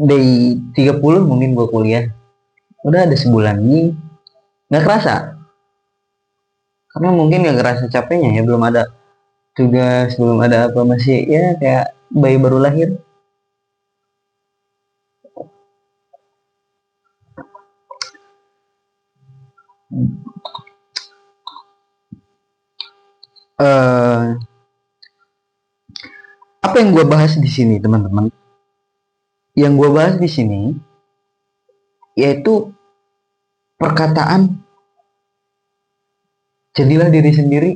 Day 30 mungkin gue kuliah. Udah ada sebulan nih. Nggak kerasa. Karena mungkin nggak kerasa capeknya ya. Belum ada tugas, belum ada apa. Masih ya kayak bayi baru lahir. eh Apa yang gue bahas di sini teman-teman? Yang gue bahas di sini yaitu perkataan jadilah diri sendiri.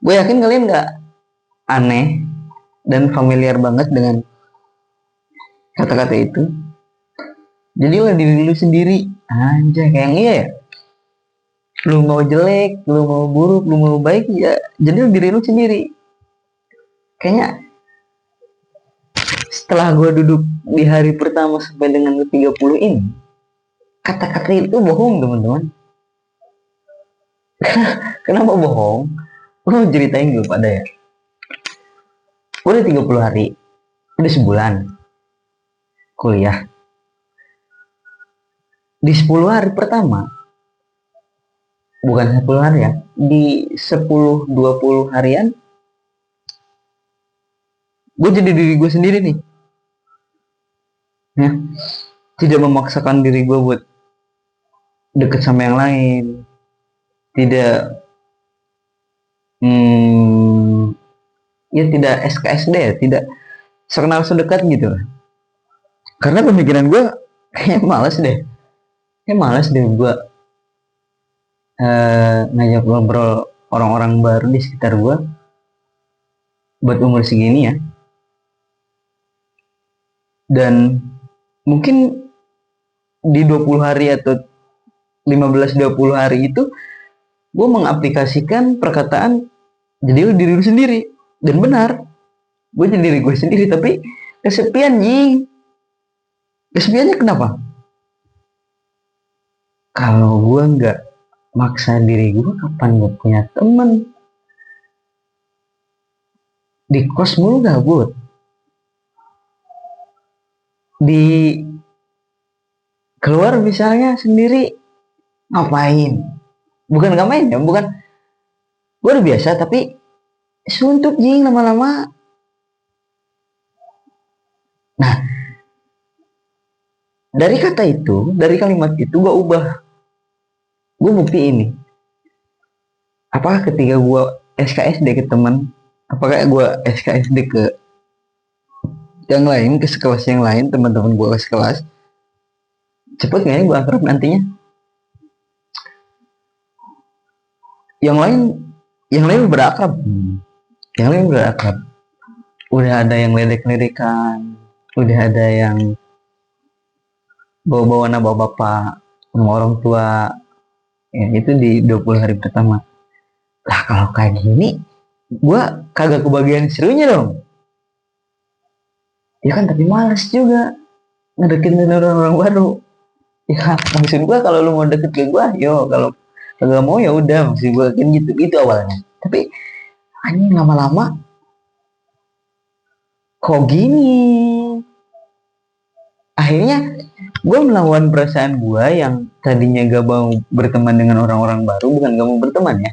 Gue yakin kalian nggak aneh dan familiar banget dengan kata-kata itu. Jadilah diri lu sendiri. Anjay, kayak iya ya. Lu mau jelek, lu mau buruk, lu mau baik, ya jadilah diri lu sendiri. Kayaknya setelah gue duduk di hari pertama sampai dengan ke 30 ini, kata-kata itu bohong teman-teman. Kenapa bohong? Gue mau ceritain dulu pada ya. Udah 30 hari, udah sebulan kuliah. Di 10 hari pertama, bukan 10 hari ya, di 10-20 harian, gue jadi diri gue sendiri nih. Ya, tidak memaksakan diri gue buat deket sama yang lain. Tidak, hmm, ya tidak SKSD ya, tidak sekenal sedekat gitu. Karena pemikiran gue kayak males deh. Kayak males deh gue ngajak ngobrol orang-orang baru di sekitar gue buat umur segini ya. Dan mungkin di 20 hari atau 15-20 hari itu gue mengaplikasikan perkataan jadi lu diri lu sendiri. Dan benar, gue jadi diri gue sendiri, tapi kesepian jing. Kesepiannya kenapa? Kalau gue nggak maksa diri gue, kapan gue punya temen? Di kos mulu gabut, di keluar misalnya sendiri, ngapain? Bukan nggak main ya, bukan. Gue udah biasa, tapi suntuk jing lama-lama. Nah, dari kata itu, dari kalimat itu gue ubah. Gue bukti ini. Apakah ketika gue SKSD ke teman, apakah gue SKSD ke yang lain, ke sekelas yang lain, teman-teman gue ke sekelas, cepet nggak ya gue akrab nantinya? Yang lain, yang lain berakrab, yang lain berakrab. Udah ada yang ledek-ledekan, udah ada yang bawa-bawa nama bapak sama orang tua, ya itu di 20 hari pertama. Lah kalau kayak gini, gue kagak kebagian serunya dong. Ya kan, tapi males juga ngedeketin orang-orang baru. Ya maksud gue kalau lu mau deket ke gue, yo, kalau kagak mau ya udah, maksud gue kan gitu itu awalnya. Tapi anjing lama-lama kok gini, akhirnya gue melawan perasaan gue yang tadinya gak mau berteman dengan orang-orang baru. Bukan gak mau berteman ya,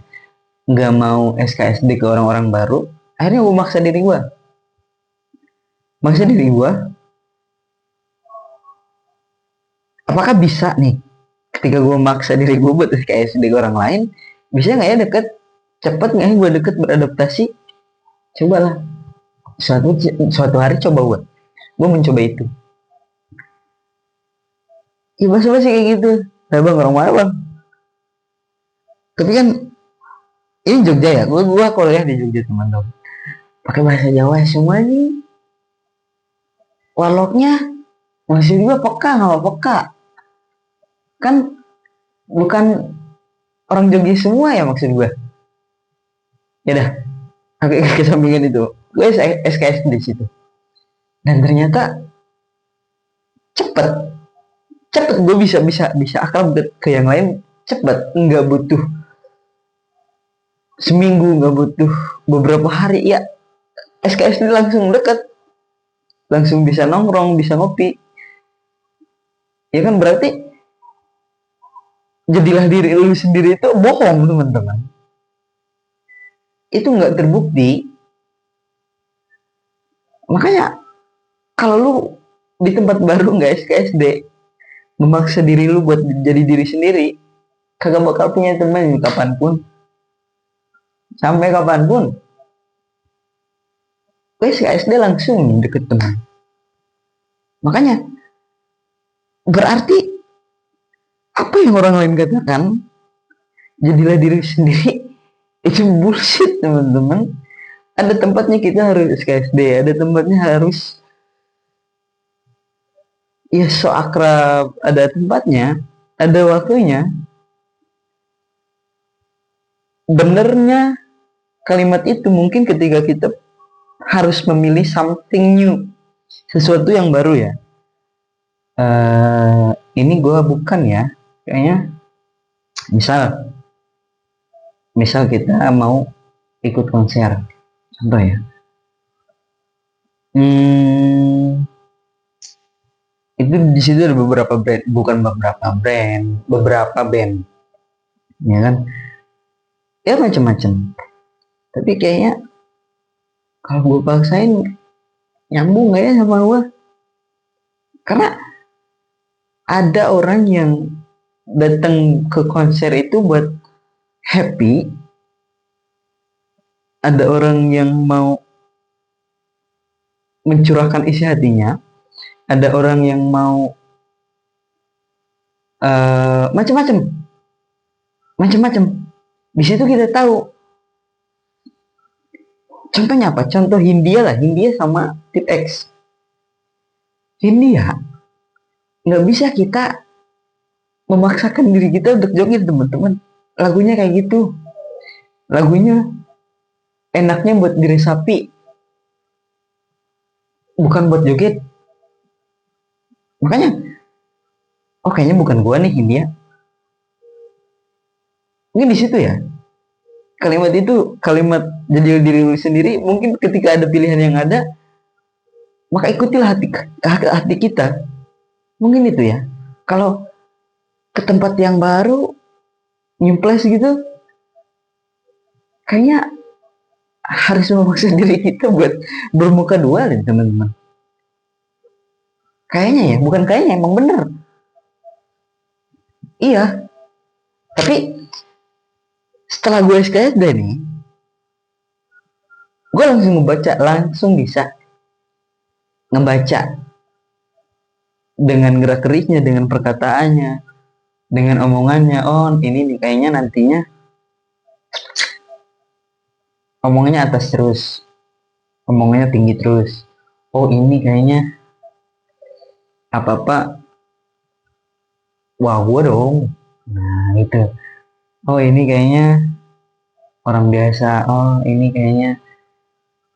gak mau SKSD ke orang-orang baru. Akhirnya gue maksa diri gue, apakah bisa nih ketika gue maksa diri gue buat SKSD ke orang lain, bisa nggak ya deket, cepet nggak ya gue deket beradaptasi? Cobalah suatu suatu hari, coba gue mencoba itu. Iya basa-basi kayak gitu. Nah bang, orang mana bang? Tapi kan ini Jogja ya, gue kuliah di Jogja teman-teman, pakai bahasa Jawa semua nih. Waloknya masih juga peka nggak peka, kan bukan orang Jogja semua ya maksud gue. Ya dah, oke, kesampingan itu gue SKS di situ. Dan ternyata cepet cepet gue bisa akrab ke yang lain cepet, nggak butuh seminggu, nggak butuh beberapa hari ya, SKS ini langsung deket. langsung bisa nongkrong, bisa ngopi, ya kan? Berarti jadilah diri lu sendiri itu bohong, teman-teman. Itu nggak terbukti. Makanya kalau lu di tempat baru nggak SKSD, memaksa diri lu buat jadi diri sendiri, kagak bakal punya teman kapanpun, sampai kapanpun. Gue SKSD langsung deket teman. Makanya berarti apa yang orang lain katakan, jadilah diri sendiri, itu bullshit, teman-teman. Ada tempatnya kita harus SKSD, ada tempatnya harus ya so akrab, ada tempatnya, ada waktunya. Benernya kalimat itu mungkin ketika kita harus memilih something new, sesuatu yang baru ya. Ini gue bukan ya, kayaknya misal kita mau ikut konser, contoh ya. Itu di situ ada beberapa brand, bukan beberapa band, ya kan? Ya macam-macam. Tapi kayaknya kalau gue paksain nyambung gak ya sama gue? Karena ada orang yang datang ke konser itu buat happy, ada orang yang mau mencurahkan isi hatinya, ada orang yang mau macam-macam. Di situ kita tahu. Contohnya apa? Contoh Hindia lah, Hindia sama Tip X. Hindia nggak bisa kita memaksakan diri kita untuk joget, teman-teman. Lagunya kayak gitu. Lagunya enaknya buat diresapi, bukan buat joget. Makanya, oh kayaknya bukan gua nih Hindia. Mungkin di situ ya. Kalimat itu, kalimat jadi diri lu sendiri, mungkin ketika ada pilihan yang ada, maka ikutilah hati kita. Mungkin itu ya. Kalau ke tempat yang baru, nyumples gitu, kayaknya harus memaksa diri kita buat bermuka dua deh, teman-teman. Kayaknya ya, bukan kayaknya, emang bener. Iya, tapi setelah gue SKSD nih, gue langsung bisa ngebaca dengan gerak geriknya, dengan perkataannya, dengan omongannya. Oh ini nih kayaknya nantinya omongannya atas terus, omongannya tinggi terus. Oh ini kayaknya apa-apa wah gue dong. Nah itu. Oh ini kayaknya orang biasa. Oh ini kayaknya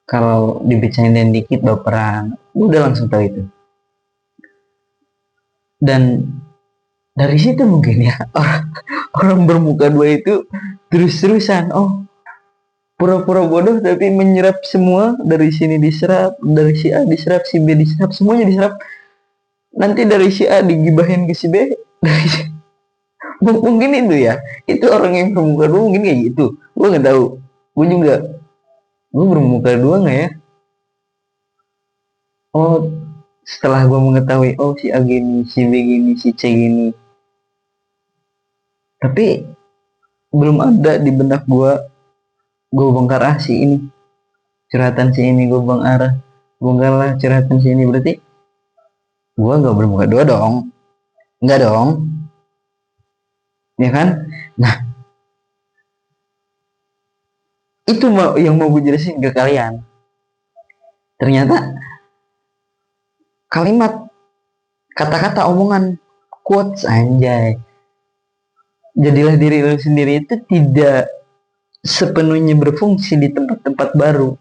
kalau dibicarain dikit baperan. Udah langsung tahu itu. Dan dari situ mungkin ya orang bermuka dua itu terus-terusan. Oh pura-pura bodoh tapi menyerap semua, dari sini diserap, dari si A diserap, si B diserap, semuanya diserap. Nanti dari si A digibahin ke si B, dari si... mungkin itu ya, itu orang yang bermuka dua mungkin kayak gitu. Gue nggak tahu, gue juga, gue bermuka dua nggak ya? Oh setelah gue mengetahui, oh si A gini, si B gini, si C gini, tapi belum ada di benak gue bongkar si ini curhatan si ini, gue bongkar lah curhatan si ini, berarti gue nggak bermuka dua dong, nggak dong, ya kan? Nah itu yang mau gue jelasin ke kalian. Ternyata kalimat, kata-kata, omongan, quotes, anjay, jadilah diri lu sendiri itu tidak sepenuhnya berfungsi di tempat-tempat baru.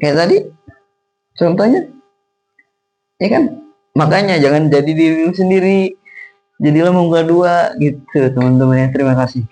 Kayak tadi contohnya, ya kan? Makanya jangan jadi diri lu sendiri, jadilah muka dua gitu, teman-teman ya. Terima kasih.